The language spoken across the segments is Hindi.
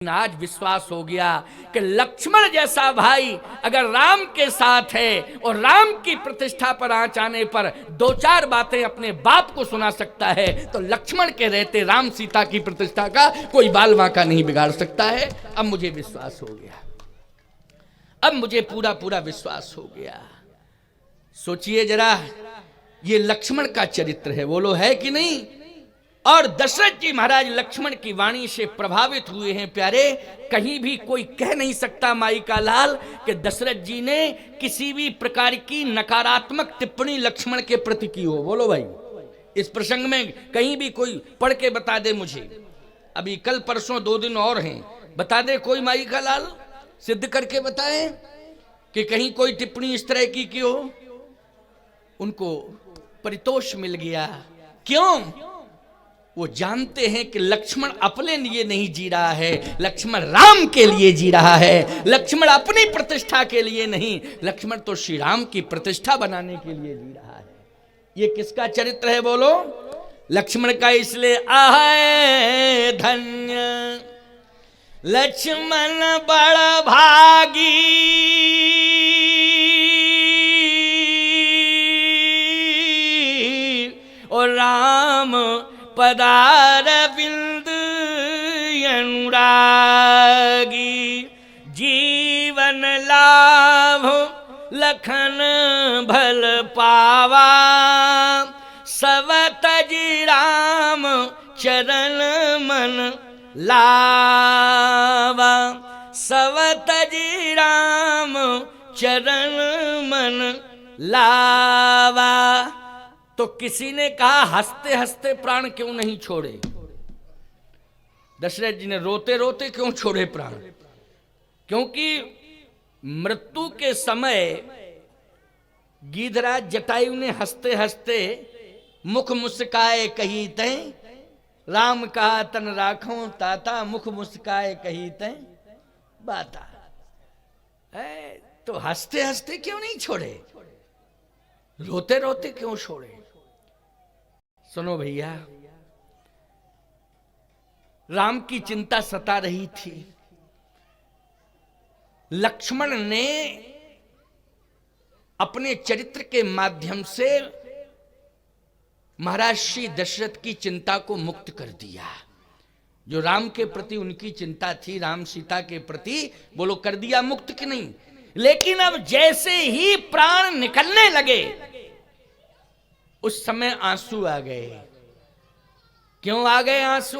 आज विश्वास हो गया कि लक्ष्मण जैसा भाई अगर राम के साथ है और राम की प्रतिष्ठा पर आंच आने पर दो चार बातें अपने बाप को सुना सकता है, तो लक्ष्मण के रहते राम सीता की प्रतिष्ठा का कोई बाल बांका नहीं बिगाड़ सकता है। अब मुझे विश्वास हो गया, अब मुझे पूरा पूरा विश्वास हो गया। सोचिए जरा, ये लक्ष्मण का चरित्र है, बोलो है कि नहीं। और दशरथ जी महाराज लक्ष्मण की वाणी से प्रभावित हुए हैं। प्यारे, कहीं भी कोई कह नहीं सकता माई का लाल कि दशरथ जी ने किसी भी प्रकार की नकारात्मक टिप्पणी लक्ष्मण के प्रति की हो। बोलो भाई, इस प्रसंग में कहीं भी कोई पढ़ के बता दे मुझे। अभी कल परसों 2 दिन और हैं, बता दे कोई माई का लाल, सिद्ध करके बताए कि कहीं कोई टिप्पणी इस तरह की हो। उनको परितोष मिल गया। क्यों? वो जानते हैं कि लक्ष्मण अपने लिए नहीं जी रहा है, लक्ष्मण राम के लिए जी रहा है। लक्ष्मण अपनी प्रतिष्ठा के लिए नहीं, लक्ष्मण तो श्री राम की प्रतिष्ठा बनाने के लिए जी रहा है। ये किसका चरित्र है बोलो? लक्ष्मण का। इसलिए आहे धन्य लक्ष्मण बड़ भागी, और राम पदार बिंद अनुरागी। जीवन लाभ लखन भल पावा, सब तज राम चरण मन लावा। सब तज राम चरण मन लावा। तो किसी ने कहा हंसते हंसते प्राण क्यों नहीं छोड़े? दशरथ जी ने रोते रोते क्यों छोड़े प्राण? क्योंकि मृत्यु के समय गीधराज जटायु ने हंसते हंसते मुख मुस्काए कही तै, राम कहा तन राखो ताता, मुख मुस्काए कही तै बाता। तो हंसते हंसते क्यों नहीं छोड़े? रोते रोते क्यों छोड़े? सुनो भैया, राम की चिंता सता रही थी। लक्ष्मण ने अपने चरित्र के माध्यम से महाराज श्री दशरथ की चिंता को मुक्त कर दिया। जो राम के प्रति उनकी चिंता थी, राम सीता के प्रति, बोलो कर दिया मुक्त कि नहीं? लेकिन अब जैसे ही प्राण निकलने लगे उस समय आंसू आ गए। क्यों आ गए आंसू?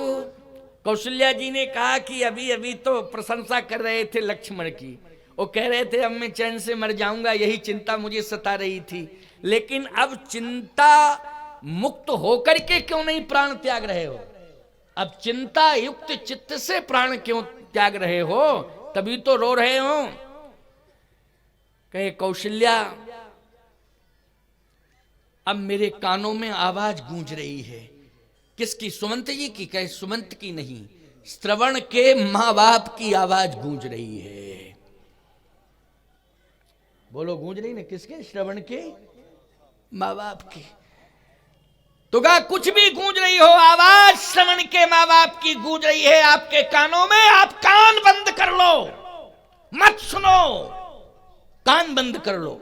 कौशल्या जी ने कहा कि अभी अभी तो प्रशंसा कर रहे थे लक्ष्मण की, वो कह रहे थे अब मैं चैन से मर जाऊंगा, यही चिंता मुझे सता रही थी। लेकिन अब चिंता मुक्त होकर के क्यों नहीं प्राण त्याग रहे हो? अब चिंता युक्त चित्त से प्राण क्यों त्याग रहे हो? तभी तो रो रहे हो। कहे कौशल्या, अब मेरे कानों में आवाज गूंज रही है। किसकी? सुमंत जी की। कहे सुमंत की नहीं, श्रवण के मां बाप की आवाज गूंज रही है। बोलो गूंज रही ना? किसके? श्रवण के मां बाप की। तो कहा कुछ भी गूंज रही हो, आवाज श्रवण के मां बाप की गूंज रही है आपके कानों में, आप कान बंद कर लो, मत सुनो, कान बंद कर लो।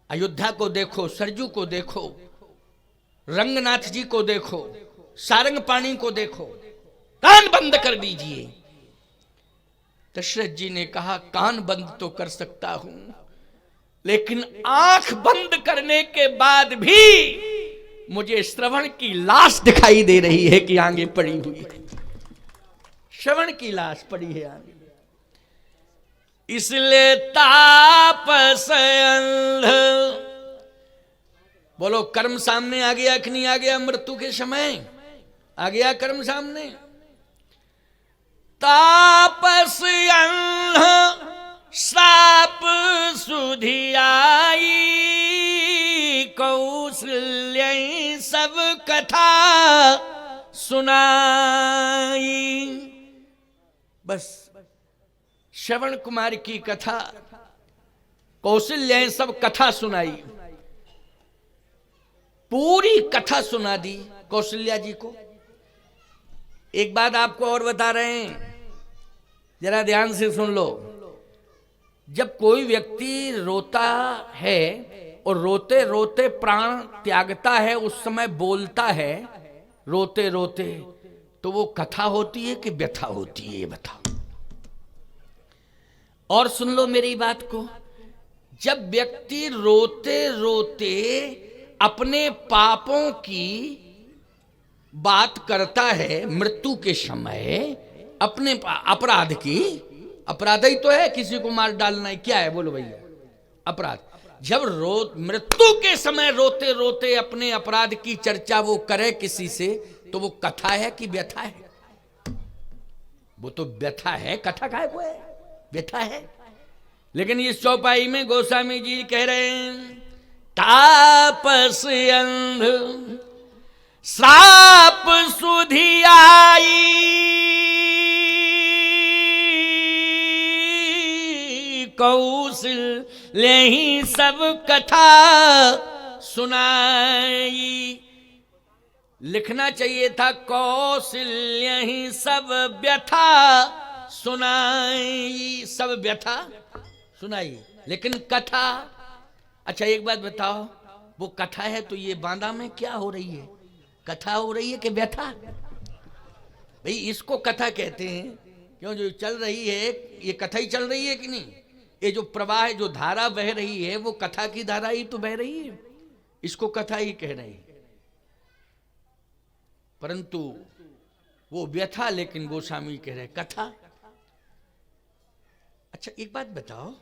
अयोध्या को देखो, सरजू को देखो, रंगनाथ जी को देखो, सारंग पाणी को देखो, कान बंद कर दीजिए। दशरथ जी ने कहा कान बंद तो कर सकता हूं, लेकिन आंख बंद करने के बाद भी मुझे श्रवण की लाश दिखाई दे रही है कि आगे पड़ी हुई है। श्रवण की लाश पड़ी है आगे। इसलिए तापस अंध, बोलो कर्म सामने आ गया कि नहीं आ गया? मृत्यु के समय आ गया कर्म सामने। तापस अंध साप सुधि आई, कौशल्य सब कथा सुनाई। बस श्रवण कुमार की कथा, कौशल्य सब कथा सुनाई। पूरी कथा सुना दी कौशल्या जी को। एक बात आपको और बता रहे हैं, जरा ध्यान से सुन लो। जब कोई व्यक्ति रोता है और रोते रोते प्राण त्यागता है, उस समय बोलता है रोते रोते, तो वो कथा होती है कि व्यथा होती है, ये बताओ। और सुन लो मेरी बात को, जब व्यक्ति रोते रोते अपने पापों की बात करता है मृत्यु के समय, अपने अपराध की, अपराध ही तो है किसी को मार डालना है, क्या है बोलो भैया, अपराध। जब मृत्यु के समय रोते रोते अपने अपराध की चर्चा वो करे किसी से, तो वो कथा है कि व्यथा है? वो तो व्यथा है, कथा काहे को है, व्यथा है। लेकिन इस चौपाई में गोस्वामी जी कह रहे हैं, तापस अंध श्राप सुधि आई, कौशल्य ही सब कथा सुनाई। लिखना चाहिए था कौशल्य ही सब व्यथा सुनाई, सब व्यथा सुनाई, लेकिन कथा। अच्छा एक बात बताओ, वो कथा है तो ये बांदा में क्या हो रही है, कथा हो रही है कि व्यथा? भाई इसको कथा कहते हैं, क्यों जो चल रही है ये कथा ही चल रही है कि नहीं? ये जो प्रवाह है, जो धारा बह रही है, वो कथा की धारा ही तो बह रही है, इसको कथा ही कह रहे हैं। परंतु वो व्यथा, लेकिन गोस्वामी कह रहे कथा। अच्छा एक बात बताओ,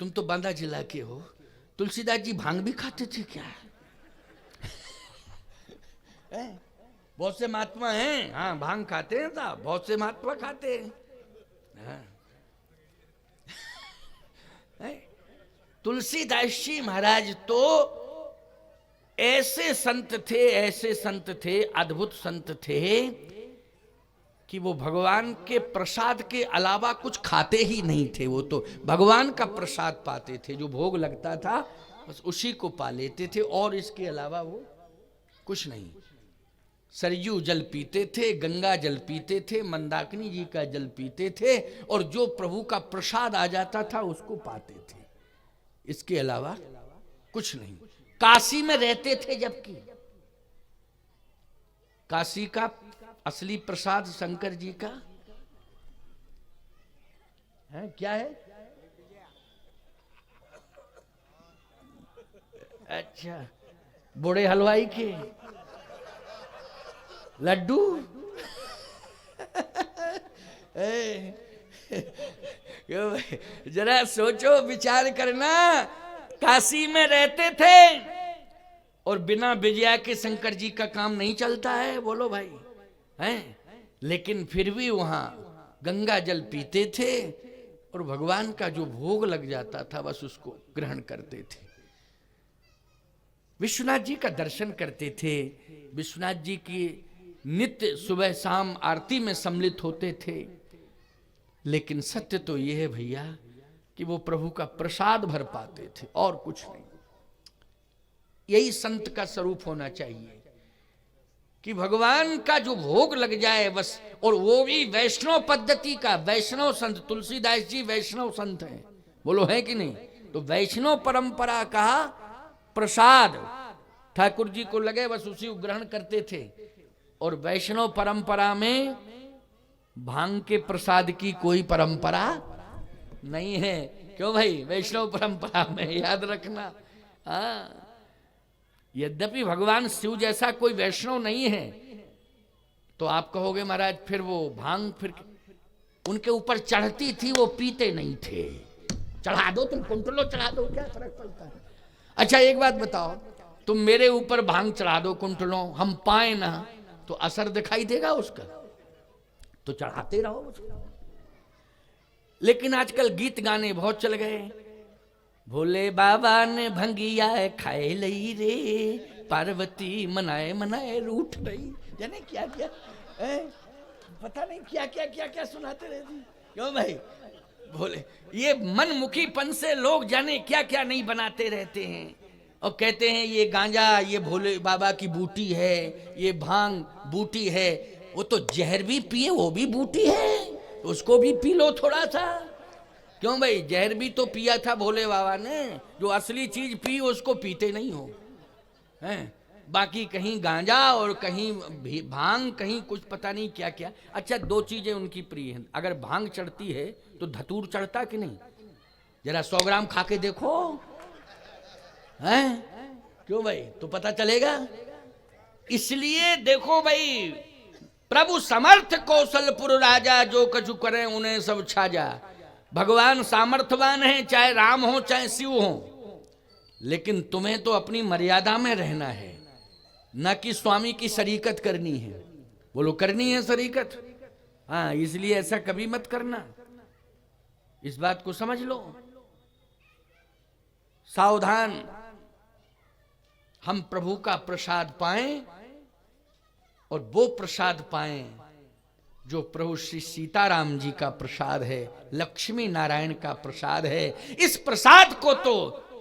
तुम तो बांदा जिला के हो, तुलसीदास जी भांग भी खाते थे क्या? बहुत से महात्मा हैं, हाँ भांग खाते हैं साहब, बहुत से महात्मा खाते हैं, हाँ। तुलसीदास जी महाराज तो ऐसे संत थे, ऐसे संत थे, अद्भुत संत थे कि वो भगवान के प्रसाद के अलावा कुछ खाते ही नहीं थे। वो तो भगवान का प्रसाद पाते थे, जो भोग लगता था बस उसी को पा लेते थे, और इसके अलावा वो कुछ नहीं। सरयू जल पीते थे, गंगा जल पीते थे, मंदाकिनी जी का जल पीते थे, और जो प्रभु का प्रसाद आ जाता था उसको पाते थे, इसके अलावा कुछ नहीं। काशी में रहते थे, जबकि काशी का असली प्रसाद शंकर जी का है, क्या है? अच्छा, बूढ़े हलवाई के लड्डू। जरा सोचो, विचार करना, काशी में रहते थे और बिना विजया के शंकर जी का काम नहीं चलता है, बोलो भाई, हैं? लेकिन फिर भी वहां गंगा जल पीते थे और भगवान का जो भोग लग जाता था बस उसको ग्रहण करते थे। विश्वनाथ जी का दर्शन करते थे, विश्वनाथ जी की नित्य सुबह शाम आरती में सम्मिलित होते थे। लेकिन सत्य तो यह है भैया कि वो प्रभु का प्रसाद भर पाते थे और कुछ नहीं। यही संत का स्वरूप होना चाहिए कि भगवान का जो भोग लग जाए बस, और वो भी वैष्णव पद्धति का। वैष्णव संत, तुलसीदास जी वैष्णव संत हैं, बोलो है कि नहीं? तो वैष्णव परंपरा का प्रसाद ठाकुर जी को लगे बस उसी को ग्रहण करते थे। और वैष्णव परंपरा में भांग के प्रसाद की कोई परंपरा नहीं है। क्यों भाई? वैष्णव परंपरा में, याद रखना। हाँ, यद्यपि भगवान शिव जैसा कोई वैष्णव नहीं है, तो आप कहोगे महाराज फिर वो भांग फिर उनके ऊपर चढ़ती थी, वो पीते नहीं थे। चढ़ा दो, तुम कुंटलो चढ़ा दो, क्या फर्क पड़ता है? अच्छा एक बात बताओ, तुम मेरे ऊपर भांग चढ़ा दो कुंटलों, हम पाए ना, तो असर दिखाई देगा उसका? तो चढ़ाते रहो उसको। लेकिन आजकल गीत गाने बहुत चल गए। भोले बाबा ने भंगिया खाए लई रे, पार्वती मनाए मनाए रूठ रही, जाने क्या क्या पता नहीं क्या क्या क्या क्या सुनाते रहती। क्यों भाई? भोले, ये मनमुखीपन से लोग जाने क्या क्या नहीं बनाते रहते हैं, और कहते हैं ये गांजा ये भोले बाबा की बूटी है, ये भांग बूटी है। वो तो जहर भी पिए वो भी बूटी है। उसको भी पी लो थोड़ा सा। क्यों भाई, जहर भी तो पिया था भोले बाबा ने, जो असली चीज पी उसको पीते नहीं हो हैं। बाकी कहीं गांजा और कहीं भांग, कहीं कुछ पता नहीं क्या क्या। अच्छा, दो चीजें उनकी प्रिय हैं। अगर भांग चढ़ती है तो धतूर चढ़ता कि नहीं? जरा 100 ग्राम खा के देखो हैं। क्यों भाई, तो पता चलेगा। इसलिए देखो भाई, प्रभु समर्थ कौशलपुर राजा, जो कछु करें उन्हें सब छाजा। भगवान सामर्थ्यवान है, चाहे राम हो चाहे शिव हो, लेकिन तुम्हें तो अपनी मर्यादा में रहना है, न कि स्वामी की शरीकत करनी है। बोलो, करनी है शरीकत? हाँ, इसलिए ऐसा कभी मत करना, इस बात को समझ लो। सावधान, हम प्रभु का प्रसाद पाएं और वो प्रसाद पाएं जो प्रभु श्री सीताराम जी का प्रसाद है, लक्ष्मी नारायण का प्रसाद है। इस प्रसाद को तो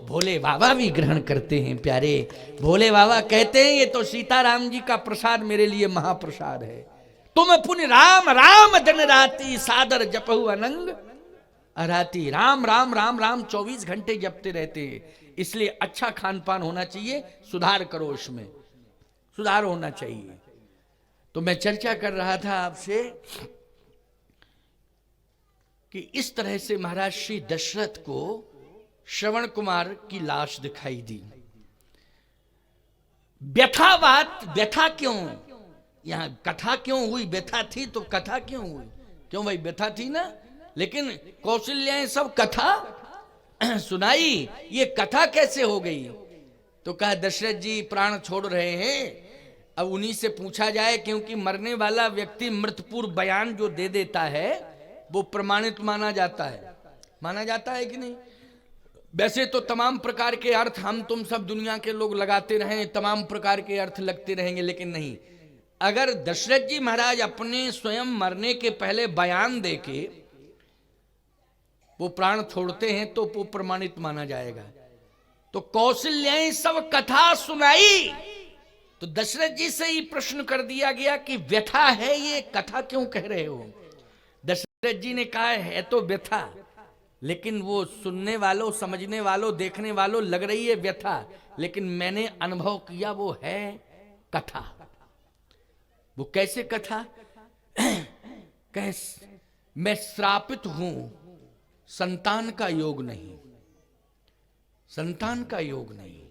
भोले बाबा भी ग्रहण करते हैं प्यारे। भोले बाबा कहते हैं, ये तो सीताराम जी का प्रसाद मेरे लिए महाप्रसाद है। तुम पुण्य राम राम दिन राती, सादर जपहु अनंग अराती। राम राम राम राम 24 घंटे जपते रहते हैं। इसलिए अच्छा खान पान होना चाहिए, सुधार करो, उसमें सुधार होना चाहिए। तो मैं चर्चा कर रहा था आपसे कि इस तरह से महाराज श्री दशरथ को श्रवण कुमार की लाश दिखाई दी। व्यथा क्यों? यहां कथा क्यों हुई? व्यथा थी तो कथा क्यों हुई? क्यों भाई, व्यथा थी ना, लेकिन कौशल्या सब कथा सुनाई, ये कथा कैसे हो गई? तो कहा, दशरथ जी प्राण छोड़ रहे हैं, अब उन्हीं से पूछा जाए, क्योंकि मरने वाला व्यक्ति मृतपूर्व बयान जो दे देता है वो प्रमाणित माना जाता है। माना जाता है कि नहीं? वैसे तो तमाम प्रकार के अर्थ हम तुम सब दुनिया के लोग लगाते रहे, तमाम प्रकार के अर्थ लगते रहेंगे, लेकिन नहीं, अगर दशरथ जी महाराज अपने स्वयं मरने के पहले बयान देके वो प्राण छोड़ते हैं तो वो प्रमाणित माना जाएगा। तो कौशल्या सब कथा सुनाई, तो दशरथ जी से ही प्रश्न कर दिया गया कि व्यथा है, ये कथा क्यों कह रहे हो? दशरथ जी ने कहा, है तो व्यथा, लेकिन वो सुनने वालों, समझने वालों, देखने वालों लग रही है व्यथा, लेकिन मैंने अनुभव किया वो है कथा। वो कैसे कथा? कैसे? मैं श्रापित हूं, संतान का योग नहीं, संतान का योग नहीं।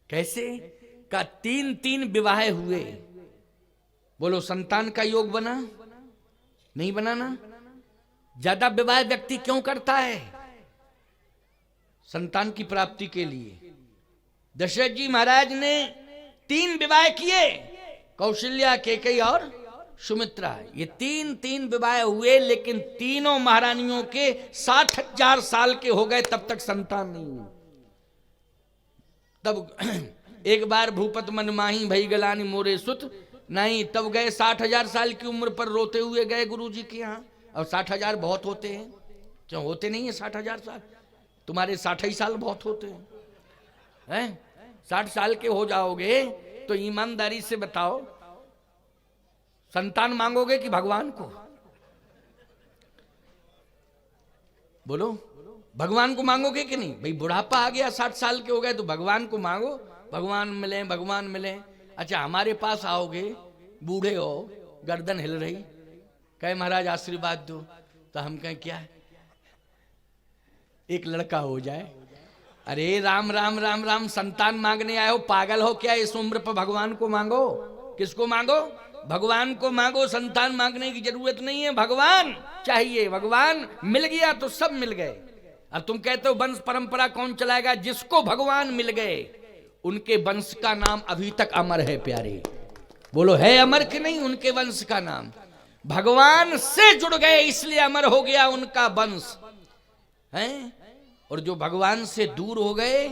कैसे? का 3 विवाह हुए। बोलो, संतान का योग बना? नहीं बना ना। ज्यादा विवाह व्यक्ति क्यों करता है? संतान की प्राप्ति के लिए। दशरथ जी महाराज ने 3 विवाह किए, कौशल्या, कैकेयी और सुमित्रा। ये 3 विवाह हुए, लेकिन तीनों महारानियों के 60,000 साल के हो गए, तब तक संतान नहीं हुई। तब एक बार भूपत मन माही भई गलानी मोरे सुत नहीं, तब गए 60,000 साल की उम्र पर रोते हुए गए गुरु जी के यहाँ। और 60,000 बहुत होते हैं? क्यों होते नहीं है 60,000 साल? तुम्हारे 60 ही साल बहुत होते हैं? 60 साल के हो जाओगे तो ईमानदारी से बताओ, संतान मांगोगे कि भगवान को? बोलो, भगवान को मांगोगे कि नहीं? भाई बुढ़ापा आ गया, 60 साल के हो गए तो भगवान को मांगो, भगवान मिले, भगवान मिले। अच्छा, हमारे पास आओगे, बूढ़े हो, गर्दन हिल रही, कहे महाराज आशीर्वाद दो, तो हम कहें क्या है, एक लड़का हो जाए। अरे राम राम राम राम, संतान मांगने आए हो? पागल हो क्या? इस उम्र पर भगवान को मांगो। किसको मांगो? भगवान को मांगो। संतान मांगने की जरूरत नहीं है, भगवान चाहिए। भगवान मिल गया तो सब मिल गए। अब तुम कहते हो वंश परंपरा कौन चलाएगा? जिसको भगवान मिल गए उनके वंश का नाम अभी तक अमर है प्यारे। बोलो, है अमर कि नहीं उनके वंश का नाम? भगवान से जुड़ गए इसलिए अमर हो गया उनका वंश है। और जो भगवान से दूर हो गए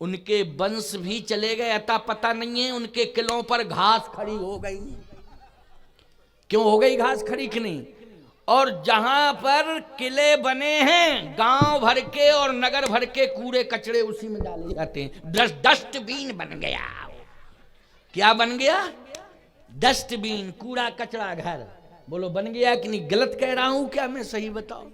उनके वंश भी चले गए, अता पता नहीं है। उनके किलों पर घास खड़ी हो गई। क्यों हो गई घास खड़ी कि नहीं? और जहां पर किले बने हैं गांव भर के और नगर भर के कूड़े कचड़े उसी में डाले जाते हैं। डस्टबिन बन गया। क्या बन गया? डस्टबिन, कूड़ा कचड़ा घर। बोलो बन गया कि नहीं? गलत कह रहा हूं क्या मैं? सही बताओ।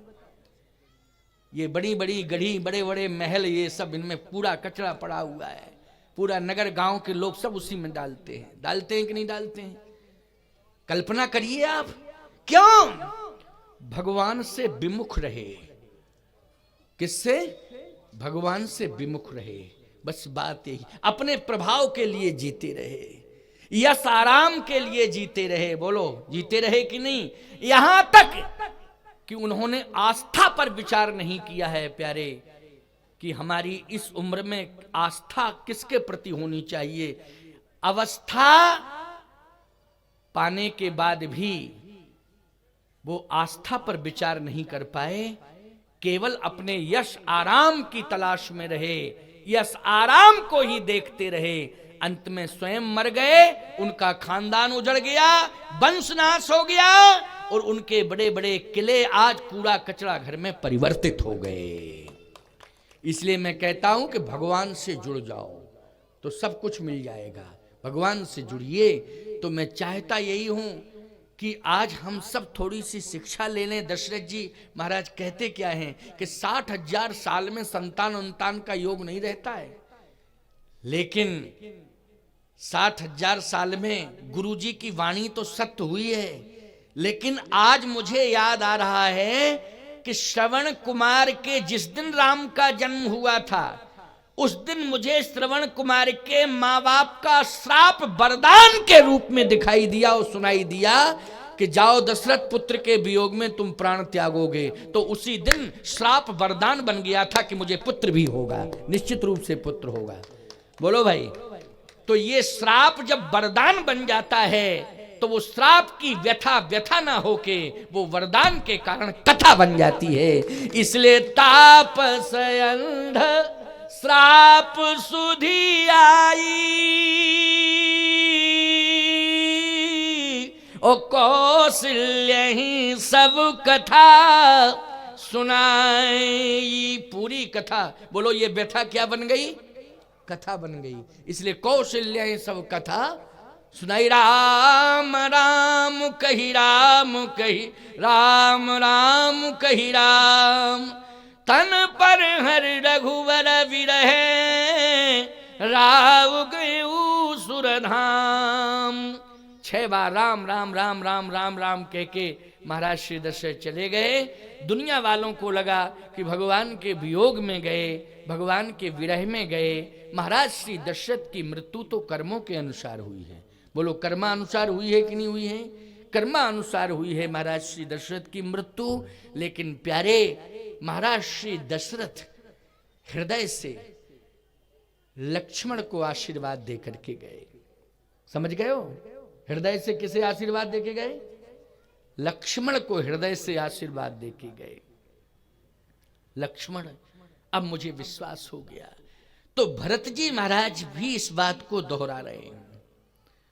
ये बड़ी बड़ी गढ़ी, बड़े बड़े महल, ये सब, इनमें पूरा कचरा पड़ा हुआ है। पूरा नगर गांव के लोग सब उसी में डालते हैं कि नहीं डालते हैं? कल्पना करिए आप। क्यों? भगवान से विमुख रहे। किससे? भगवान से विमुख रहे। बस बात यही। अपने प्रभाव के लिए जीते रहे, यश आराम के लिए जीते रहे। बोलो जीते रहे कि नहीं? यहां तक कि उन्होंने आस्था पर विचार नहीं किया है प्यारे, कि हमारी इस उम्र में आस्था किसके प्रति होनी चाहिए। अवस्था पाने के बाद भी वो आस्था पर विचार नहीं कर पाए, केवल अपने यश आराम की तलाश में रहे, यश आराम को ही देखते रहे। अंत में स्वयं मर गए, उनका खानदान उजड़ गया, वंशनाश हो गया, और उनके बड़े बड़े किले आज कूड़ा कचरा घर में परिवर्तित हो गए। इसलिए मैं कहता हूं कि भगवान से जुड़ जाओ तो सब कुछ मिल जाएगा। भगवान से जुड़िए। तो मैं चाहता यही हूं कि आज हम सब थोड़ी सी शिक्षा ले लें। दशरथ जी महाराज कहते क्या हैं कि 60,000 साल में संतान का योग नहीं रहता है, लेकिन 60,000 साल में गुरुजी की वाणी तो सत्य हुई है। लेकिन आज मुझे याद आ रहा है कि श्रवण कुमार के जिस दिन राम का जन्म हुआ था, उस दिन मुझे श्रवण कुमार के माँ बाप का श्राप वरदान के रूप में दिखाई दिया और सुनाई दिया कि जाओ दशरथ, पुत्र के वियोग में तुम प्राण त्यागोगे। तो उसी दिन श्राप वरदान बन गया था कि मुझे पुत्र भी होगा, निश्चित रूप से पुत्र होगा। बोलो भाई। तो ये श्राप जब वरदान बन जाता है तो वो श्राप की व्यथा ना होके वो वरदान के कारण कथा बन जाती है। इसलिए तापस अंध श्राप सुधि आई, ओ कौशल्य ही सब कथा सुनाई। पूरी कथा, बोलो ये व्यथा क्या बन गई? कथा बन गई। इसलिए कौशल्य ही सब कथा सुनाई। राम राम कही राम कही, राम राम कही राम, तन पर हर रघुवर विरहे, राव गयु सुरधाम। 6 बार राम राम राम राम राम राम कह के महाराज श्री दशरथ चले गए। दुनिया वालों को लगा कि भगवान के वियोग में गए, भगवान के विरह में गए। महाराज श्री दशरथ की मृत्यु तो कर्मों के अनुसार हुई है। बोलो कर्मानुसार हुई है कि नहीं हुई है? कर्मानुसार हुई है महाराज श्री दशरथ की मृत्यु। लेकिन प्यारे महाराज श्री दशरथ हृदय से लक्ष्मण को आशीर्वाद दे करके गए। समझ गए हो? हृदय से किसे आशीर्वाद देके गए? लक्ष्मण को हृदय से आशीर्वाद देके गए। लक्ष्मण, अब मुझे विश्वास हो गया। तो भरत जी महाराज भी इस बात को दोहरा रहे हैं।